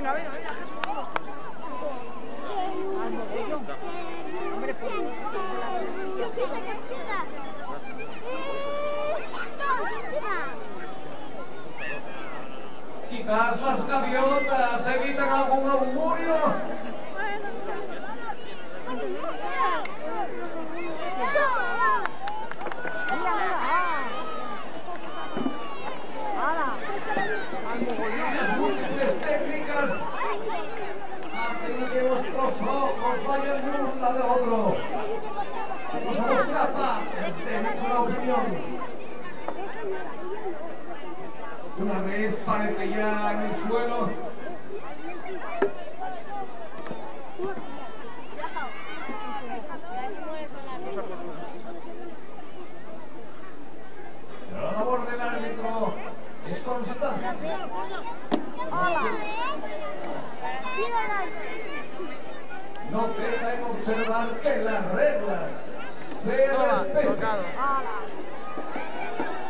Venga, venga, venga, Jesús, todos. Al mogollón. Hombre, pues... Quizás las gaviotas evitan algún augurio. Las múltiples técnicas hacen que vuestros ojos vayan uno de otro. No somos capaces de emitir una opinión. Una vez parece ya en el suelo. La labor del árbitro es constante. No deja en observar que las reglas se respeten.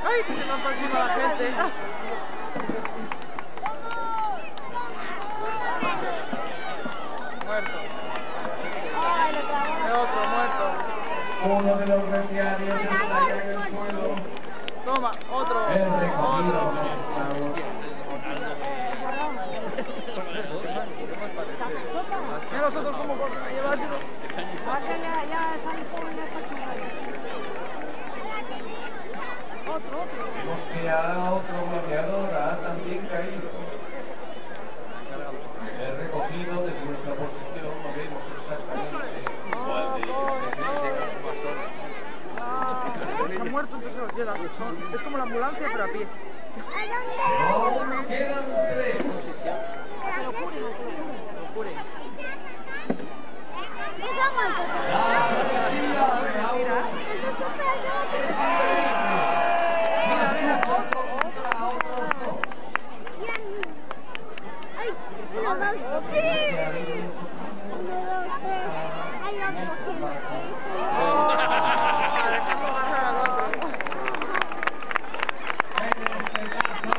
¡Ay! Se nos va encima la gente. Muerto. ¡Ay, le clavó la... Otro muerto. Uno de los reciarios está ya en el suelo. Toma, otro. El recogido Otro. con esclavo. Mira nosotros cómo corren a llevárselo. Ya sale pobre ya está chungado. Otro. Vemos que ya otro gladiador ha también caído. El recogido desde nuestra posición no vemos exactamente cuál de ellos Se ha muerto, entonces se los lleva. Es como la ambulancia, pero a pie. aún quedan tres. Que lo curen. La agresividad de Aura es increíble. Una lucha contra otros dos. Dejando ganar al otro. En este caso,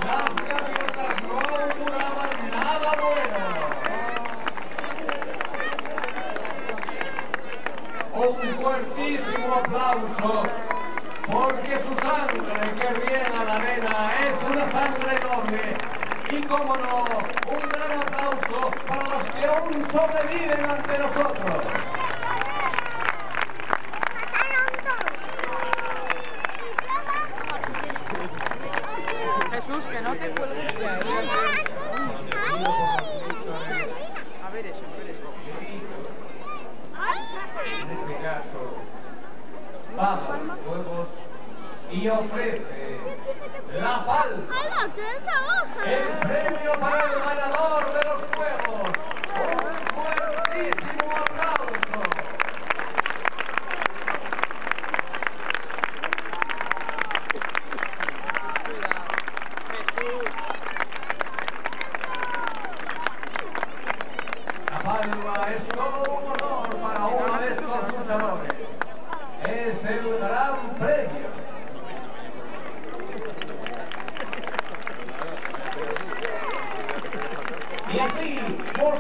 las gaviotas no auguraban nada bueno. Un fuertísimo aplauso, porque su sangre que viene a la arena es una sangre noble. Y cómo no, un gran aplauso para los que aún sobreviven ante nosotros. Jesús, que no te cuelgues. A ver eso. En este caso, paga los juegos y ofrece la palma, el premio para el ganador de los juegos. Un fuertísimo aplauso. La palma es todo un honor para uno de estos luchadores. Es el gran premio. Y así, por